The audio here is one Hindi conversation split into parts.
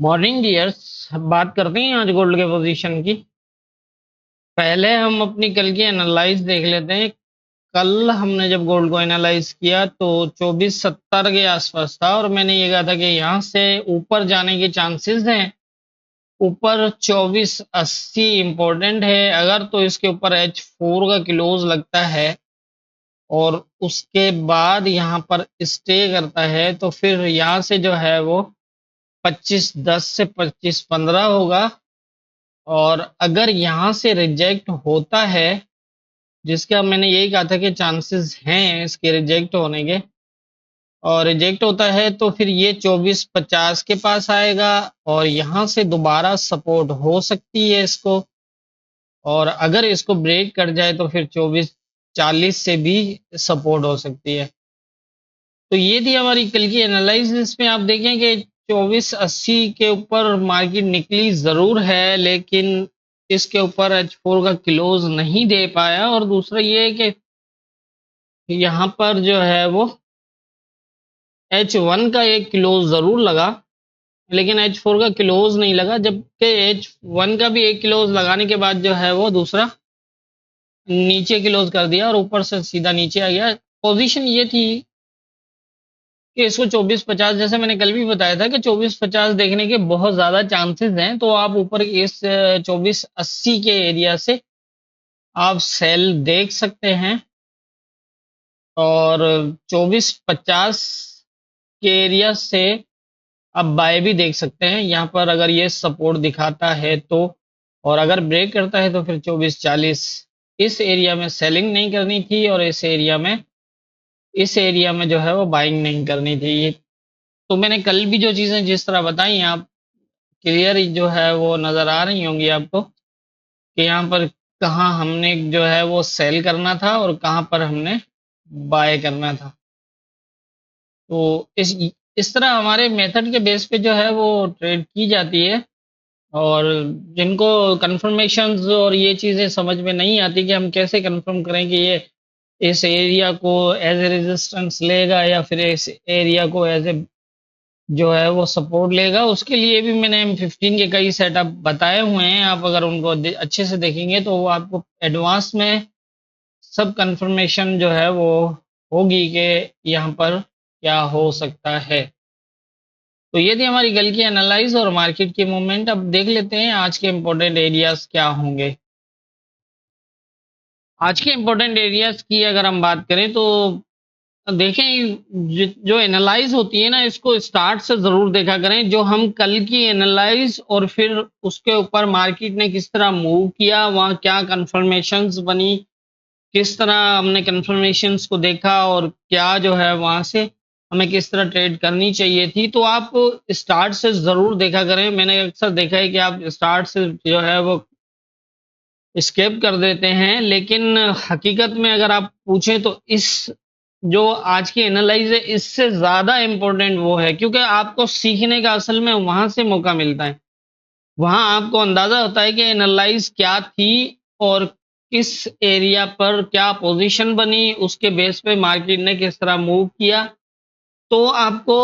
Morning dears. बात करते हैं आज गोल्ड के पोजीशन की। पहले हम अपनी कल की एनालाइज देख लेते हैं। कल हमने जब गोल्ड को एनालाइज किया तो 2470 के आसपास था और मैंने ये कहा था कि यहाँ से ऊपर जाने के चांसेस हैं। ऊपर 2480 इंपॉर्टेंट है, अगर तो इसके ऊपर H4 का क्लोज लगता है और उसके बाद यहाँ पर स्टे करता है तो फिर यहाँ से जो है वो 2510 से 2515 होगा। और अगर यहाँ से रिजेक्ट होता है, जिसका मैंने यही कहा था कि चांसेस हैं इसके रिजेक्ट होने के, और रिजेक्ट होता है तो फिर ये 2450 के पास आएगा और यहाँ से दोबारा सपोर्ट हो सकती है इसको। और अगर इसको ब्रेक कर जाए तो फिर 2440 से भी सपोर्ट हो सकती है। तो ये थी हमारी कल की एनालिसिस। इसमें आप देखें कि 2480 के ऊपर मार्केट निकली जरूर है, लेकिन इसके ऊपर H4 का क्लोज नहीं दे पाया। और दूसरा ये है कि यहाँ पर जो है वो H1 का एक क्लोज जरूर लगा, लेकिन H4 का क्लोज नहीं लगा, जबकि H1 का भी एक क्लोज लगाने के बाद जो है वो दूसरा नीचे क्लोज कर दिया और ऊपर से सीधा नीचे आ गया। पोजीशन ये थी कि इसको 2450, जैसे मैंने कल भी बताया था कि 2450 देखने के बहुत ज्यादा चांसेस हैं, तो आप ऊपर इस 2480 के एरिया से आप सेल देख सकते हैं और 2450 के एरिया से आप बाय भी देख सकते हैं। यहाँ पर अगर ये सपोर्ट दिखाता है तो, और अगर ब्रेक करता है तो फिर 2440 इस एरिया में सेलिंग नहीं करनी थी और इस एरिया में जो है वो बाइंग नहीं करनी थी। तो मैंने कल भी जो चीजें जिस तरह बताई, आप क्लियर जो है वो नजर आ रही होंगी आपको कि यहाँ पर कहाँ हमने जो है वो सेल करना था और कहाँ पर हमने बाय करना था। तो इस तरह हमारे मेथड के बेस पे जो है वो ट्रेड की जाती है। और जिनको कंफर्मेशंस और ये चीजें समझ में नहीं आती कि हम कैसे कंफर्म करें कि ये इस एरिया को एज ए रेजिस्टेंस लेगा या फिर इस एरिया को एज ए जो है वो सपोर्ट लेगा, उसके लिए भी मैंने M15 के कई सेटअप बताए हुए हैं। आप अगर उनको अच्छे से देखेंगे तो वो आपको एडवांस में सब कंफर्मेशन जो है वो होगी कि यहाँ पर क्या हो सकता है। तो ये थी हमारी कल की एनालाइज और मार्केट की मूवमेंट। अब देख लेते हैं आज के इम्पोर्टेंट एरियाज क्या होंगे। आज के इम्पोर्टेंट एरियाज की अगर हम बात करें तो देखें, जो एनालाइज होती है ना, इसको स्टार्ट से जरूर देखा करें। जो हम कल की एनालाइज और फिर उसके ऊपर मार्केट ने किस तरह मूव किया, वहाँ क्या कंफर्मेशंस बनी, किस तरह हमने कंफर्मेशंस को देखा और क्या जो है वहां से हमें किस तरह ट्रेड करनी चाहिए थी, तो आप स्टार्ट से जरूर देखा करें। मैंने अक्सर देखा है कि आप स्टार्ट से जो है वो स्केप कर देते हैं, लेकिन हकीकत में अगर आप पूछें तो इस जो आज की एनालाइज है इससे ज्यादा इम्पोर्टेंट वो है, क्योंकि आपको सीखने का असल में वहां से मौका मिलता है। वहां आपको अंदाजा होता है कि एनालाइज क्या थी और किस एरिया पर क्या पोजीशन बनी, उसके बेस पे मार्केट ने किस तरह मूव किया। तो आपको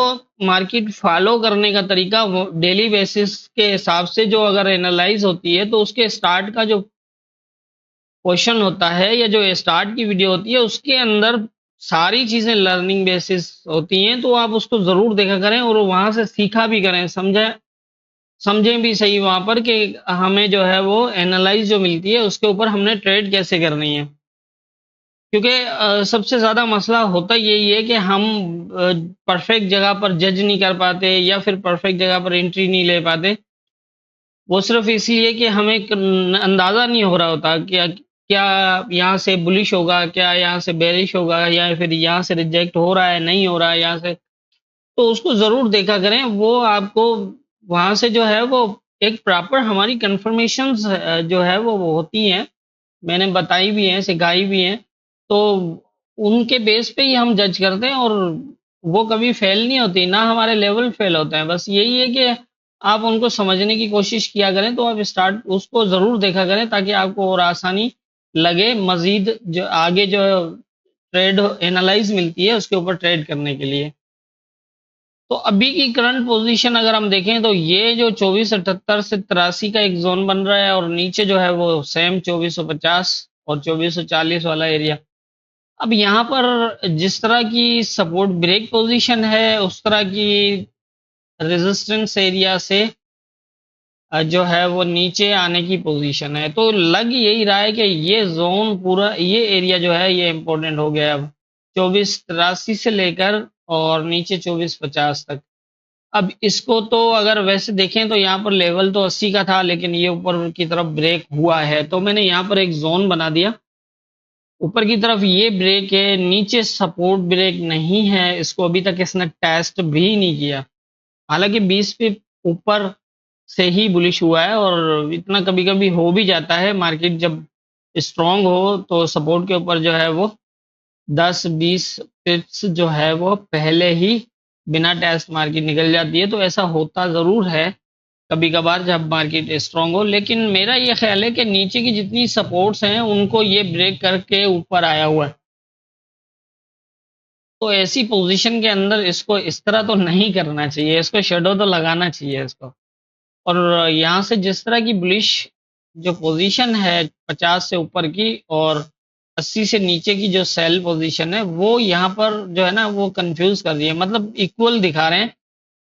मार्केट फॉलो करने का तरीका डेली बेसिस के हिसाब से जो अगर एनालाइज होती है तो उसके स्टार्ट का जो क्वेश्चन होता है या जो स्टार्ट की वीडियो होती है उसके अंदर सारी चीजें लर्निंग बेसिस होती हैं। तो आप उसको जरूर देखा करें और वहां से सीखा भी करें, समझें भी सही वहां पर कि हमें जो है वो एनालाइज जो मिलती है उसके ऊपर हमने ट्रेड कैसे करनी है। क्योंकि सबसे ज्यादा मसला होता यही है कि हम परफेक्ट जगह पर जज नहीं कर पाते या फिर परफेक्ट जगह पर एंट्री नहीं ले पाते। वो सिर्फ इसलिए कि हमें अंदाजा नहीं हो रहा होता कि क्या यहाँ से बुलिश होगा, क्या यहाँ से बेरिश होगा, या फिर यहाँ से रिजेक्ट हो रहा है नहीं हो रहा है यहाँ से। तो उसको जरूर देखा करें, वो आपको वहां से जो है वो एक प्रॉपर हमारी कंफर्मेशंस जो है वो होती हैं, मैंने बताई भी हैं सिखाई भी हैं। तो उनके बेस पे ही हम जज करते हैं और वो कभी फेल नहीं होती, ना हमारे लेवल फेल होते हैं। बस यही है कि आप उनको समझने की कोशिश किया करें, तो आप स्टार्ट उसको जरूर देखा करें ताकि आपको और आसानी लगे मजीद जो आगे जो ट्रेड एनालाइज मिलती है उसके ऊपर ट्रेड करने के लिए। तो अभी की करंट पोजीशन अगर हम देखें तो ये जो 2478 से 83 का एक जोन बन रहा है और नीचे जो है वो सेम 2450 और 2440 वाला एरिया। अब यहाँ पर जिस तरह की सपोर्ट ब्रेक पोजीशन है उस तरह की रेजिस्टेंस एरिया से जो है वो नीचे आने की पोजीशन है। तो लग यही रहा है कि ये जोन पूरा ये एरिया जो है ये इम्पोर्टेंट हो गया अब 2483 से लेकर और नीचे 2450 तक। अब इसको तो अगर वैसे देखें तो यहाँ पर लेवल तो 80 का था लेकिन ये ऊपर की तरफ ब्रेक हुआ है तो मैंने यहाँ पर एक जोन बना दिया। ऊपर की तरफ ये ब्रेक है, नीचे सपोर्ट ब्रेक नहीं है, इसको अभी तक इसने टेस्ट भी नहीं किया। हालांकि 20 पे ऊपर से ही बुलिश हुआ है और इतना कभी कभी हो भी जाता है। मार्केट जब स्ट्रांग हो तो सपोर्ट के ऊपर जो है वो 10-20 पिप्स जो है वो पहले ही बिना टेस्ट मार्केट निकल जाती है। तो ऐसा होता ज़रूर है कभी कभार जब मार्केट स्ट्रांग हो, लेकिन मेरा ये ख्याल है कि नीचे की जितनी सपोर्ट्स हैं उनको ये ब्रेक करके ऊपर आया हुआ है। तो ऐसी पोजीशन के अंदर इसको इस तरह तो नहीं करना चाहिए, इसको शेडो तो लगाना चाहिए इसको। और यहाँ से जिस तरह की बुलिश जो पोजीशन है 50 से ऊपर की और 80 से नीचे की जो सेल पोजीशन है वो यहाँ पर जो है ना वो कंफ्यूज कर रही है। मतलब इक्वल दिखा रहे हैं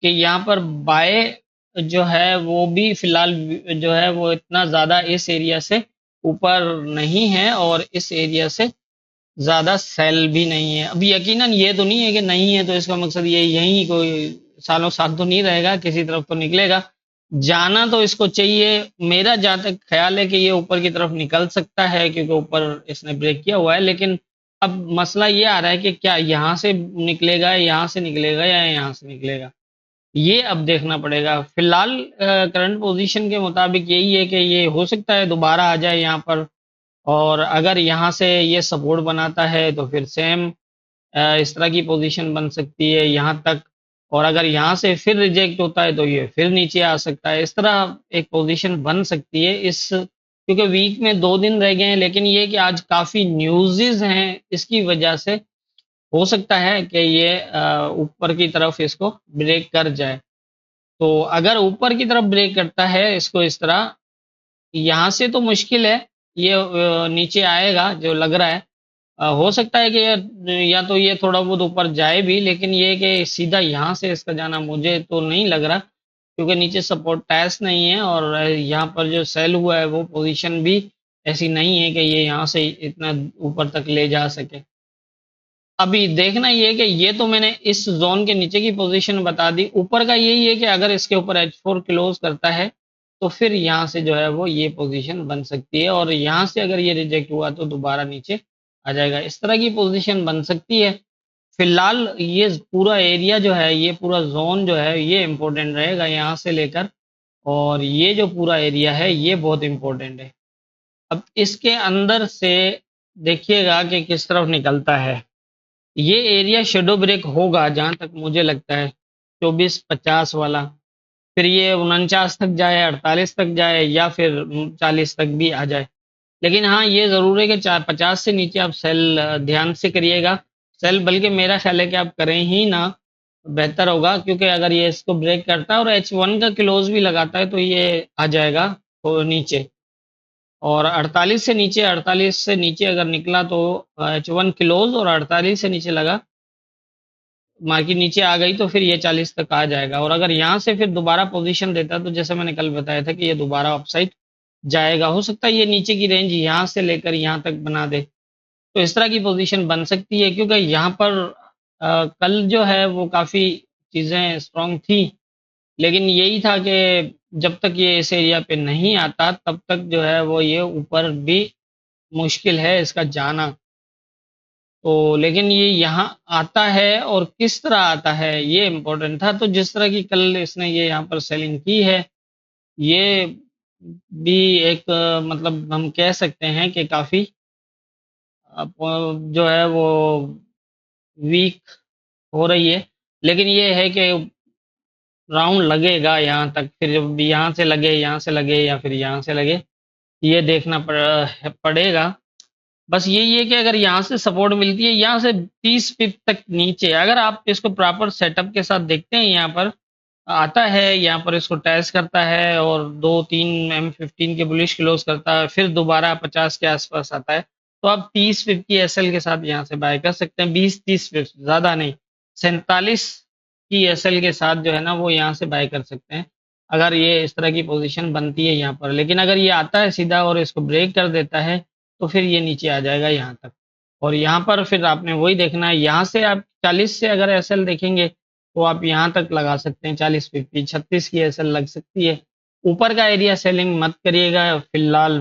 कि यहाँ पर बाय जो है वो भी फिलहाल जो है वो इतना ज़्यादा इस एरिया से ऊपर नहीं है और इस एरिया से ज़्यादा सेल भी नहीं है। अब यकीनन ये तो नहीं है कि नहीं है तो इसका मकसद ये यहीं कोई सालों साल तो नहीं रहेगा, किसी तरफ तो निकलेगा। जाना तो इसको चाहिए। मेरा जहाँ तक ख्याल है कि ये ऊपर की तरफ निकल सकता है क्योंकि ऊपर इसने ब्रेक किया हुआ है। लेकिन अब मसला ये आ रहा है कि क्या यहाँ से निकलेगा, यहाँ से निकलेगा या यहाँ से निकलेगा, ये अब देखना पड़ेगा। फिलहाल करंट पोजीशन के मुताबिक यही है कि ये हो सकता है दोबारा आ जाए यहाँ पर और अगर यहाँ से ये सपोर्ट बनाता है तो फिर सेम इस तरह की पोजीशन बन सकती है यहाँ तक। और अगर यहाँ से फिर रिजेक्ट होता है तो ये फिर नीचे आ सकता है। इस तरह एक पोजीशन बन सकती है इस, क्योंकि वीक में 2 दिन रह गए हैं। लेकिन ये कि आज काफ़ी न्यूज़ हैं इसकी वजह से हो सकता है कि ये ऊपर की तरफ इसको ब्रेक कर जाए। तो अगर ऊपर की तरफ ब्रेक करता है इसको इस तरह, यहाँ से तो मुश्किल है, ये नीचे आएगा जो लग रहा है। हो सकता है कि या तो ये थोड़ा बहुत ऊपर जाए भी, लेकिन ये कि सीधा यहाँ से इसका जाना मुझे तो नहीं लग रहा क्योंकि नीचे सपोर्ट टेस्ट नहीं है और यहाँ पर जो सेल हुआ है वो पोजीशन भी ऐसी नहीं है कि ये यहाँ से इतना ऊपर तक ले जा सके। अभी देखना ये है कि ये तो मैंने इस जोन के नीचे की पोजीशन बता दी। ऊपर का यही है कि अगर इसके ऊपर H4 क्लोज करता है तो फिर यहाँ से जो है वो ये पोजीशन बन सकती है और यहाँ से अगर ये रिजेक्ट हुआ तो दोबारा नीचे आ जाएगा। इस तरह की पोजीशन बन सकती है। फिलहाल ये पूरा एरिया जो है, ये पूरा जोन जो है ये इम्पोर्टेंट रहेगा यहाँ से लेकर, और ये जो पूरा एरिया है ये बहुत इम्पोर्टेंट है। अब इसके अंदर से देखिएगा कि किस तरफ निकलता है। ये एरिया शेडो ब्रेक होगा जहाँ तक मुझे लगता है 24-50 वाला, फिर ये 49 तक जाए, 48 तक जाए या फिर 40 तक भी आ जाए। लेकिन हाँ ये ज़रूर है कि 50 से नीचे आप सेल ध्यान से करिएगा। सेल बल्कि मेरा ख्याल है कि आप करें ही ना, बेहतर होगा, क्योंकि अगर ये इसको ब्रेक करता है और H1 का क्लोज भी लगाता है तो ये आ जाएगा तो नीचे। और 48 से नीचे अगर निकला तो H1 क्लोज और 48 से नीचे लगा, मार्केट नीचे आ गई तो फिर ये 40 तक आ जाएगा। और अगर यहाँ से फिर दोबारा पोजीशन देता तो जैसे मैंने कल बताया था कि ये दोबारा अपसाइड जाएगा। हो सकता है ये नीचे की रेंज यहाँ से लेकर यहाँ तक बना दे, तो इस तरह की पोजीशन बन सकती है। क्योंकि यहाँ पर कल जो है वो काफ़ी चीज़ें स्ट्रांग थी, लेकिन यही था कि जब तक ये इस एरिया पे नहीं आता तब तक जो है वो ये ऊपर भी मुश्किल है इसका जाना। तो लेकिन ये यहाँ आता है और किस तरह आता है ये इम्पोर्टेंट था। तो जिस तरह की कल इसने ये यहाँ पर सेलिंग की है, ये भी एक मतलब हम कह सकते हैं कि काफ़ी जो है वो वीक हो रही है। लेकिन ये है कि राउंड लगेगा यहाँ तक, फिर जब यहाँ से लगे, यहाँ से लगे या फिर यहाँ से लगे, ये देखना पड़ेगा। बस यही है कि अगर यहाँ से सपोर्ट मिलती है, यहाँ से 30 पिप तक नीचे, अगर आप इसको प्रॉपर सेटअप के साथ देखते हैं, यहाँ पर आता है, यहाँ पर इसको टेस्ट करता है और 2-3 M15 के बुलिश क्लोज करता है, फिर दोबारा 50 के आसपास आता है, तो आप 30 पिप की एसएल के साथ यहाँ से बाय कर सकते हैं, 20-30 पिप, ज्यादा नहीं, 47 की एसएल के साथ जो है ना वो यहाँ से बाय कर सकते हैं, अगर ये इस तरह की पोजीशन बनती है यहाँ पर। लेकिन अगर ये आता है सीधा और इसको ब्रेक कर देता है, तो फिर ये नीचे आ जाएगा यहाँ तक, और यहाँ पर फिर आपने वही देखना है, यहाँ से आप 40 से अगर एसएल देखेंगे तो आप यहाँ तक लगा सकते हैं, 40-50, 36 की एसएल लग सकती है। ऊपर का एरिया सेलिंग मत करिएगा फिलहाल,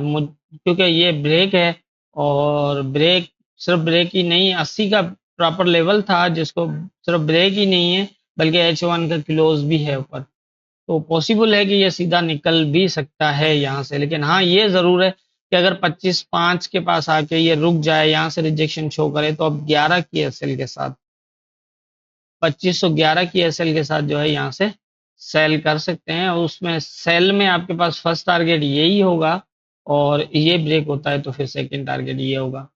क्योंकि ये ब्रेक है, और ब्रेक सिर्फ ब्रेक ही नहीं, 80 का प्रॉपर लेवल था जिसको सिर्फ ब्रेक ही नहीं है बल्कि H1 का क्लोज भी है ऊपर, तो पॉसिबल है कि ये सीधा निकल भी सकता है यहाँ से। लेकिन हाँ, ये ज़रूर है कि अगर 25.5 के पास आके ये रुक जाए, यहाँ से रिजेक्शन शो करे, तो अब 11 की एसएल के साथ, 2511 की एसएल के साथ जो है यहाँ से सेल कर सकते हैं, और उसमें सेल में आपके पास फर्स्ट टारगेट यही होगा, और ये ब्रेक होता है तो फिर सेकंड टारगेट ये होगा।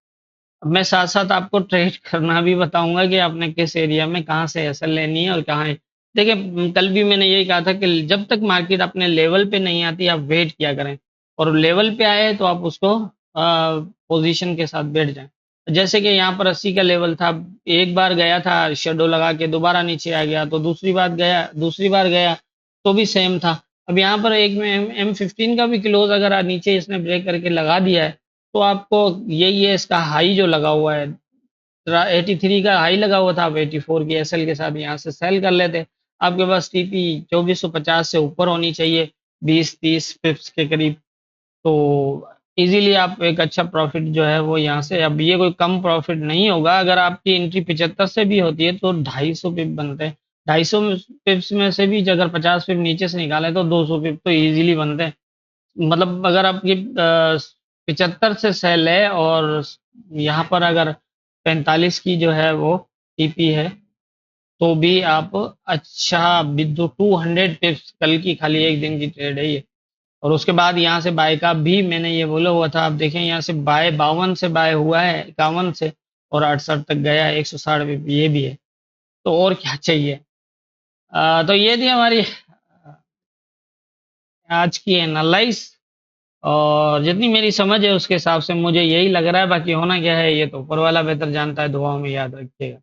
अब मैं साथ साथ आपको ट्रेड करना भी बताऊंगा कि आपने किस एरिया में कहाँ से एसएल लेनी है और कहाँ है। देखिए, कल भी मैंने यही कहा था कि जब तक मार्केट अपने लेवल पे नहीं आती आप वेट किया करें, और लेवल पे आए तो आप उसको पोजीशन के साथ बैठ जाएं। जैसे कि यहाँ पर 80 का लेवल था, एक बार गया था शेडो लगा के, दोबारा नीचे आ गया, तो दूसरी बार गया तो भी सेम था। अब यहाँ पर एक में M15 का भी क्लोज अगर नीचे इसने ब्रेक करके लगा दिया है, तो आपको यही है, इसका हाई जो लगा हुआ है 83 का हाई लगा हुआ था, आप 84 की एसएल के साथ यहाँ से सेल कर लेते। आपके पास टीपी 2450 से ऊपर होनी चाहिए, 20-30 पिप्स के करीब, तो इजीली आप एक अच्छा प्रॉफिट जो है वो यहाँ से, अब ये कोई कम प्रॉफिट नहीं होगा, अगर आपकी एंट्री 75 से भी होती है तो 250 पिप बनते हैं, 250 पिप्स में से भी अगर 50 पिप नीचे से निकाले तो 200 पिप तो इजीली बनते हैं। मतलब अगर आपकी 75 से सेल है और यहाँ पर अगर 45 की जो है वो टीपी है, तो भी आप अच्छा 200 पिप्स, कल की खाली एक दिन की ट्रेड है ये, और उसके बाद यहाँ से बाय का भी मैंने ये बोला हुआ था, आप देखें यहाँ से बाय 52 से बाय हुआ है, 51 से, और 68 तक गया है, 160 पिप ये भी है, तो और क्या चाहिए। तो ये थी हमारी आज की एनालाइज, और जितनी मेरी समझ है उसके हिसाब से मुझे यही लग रहा है, बाकी होना क्या है ये तो ऊपर वाला बेहतर जानता है, दुआओं में याद रखिएगा।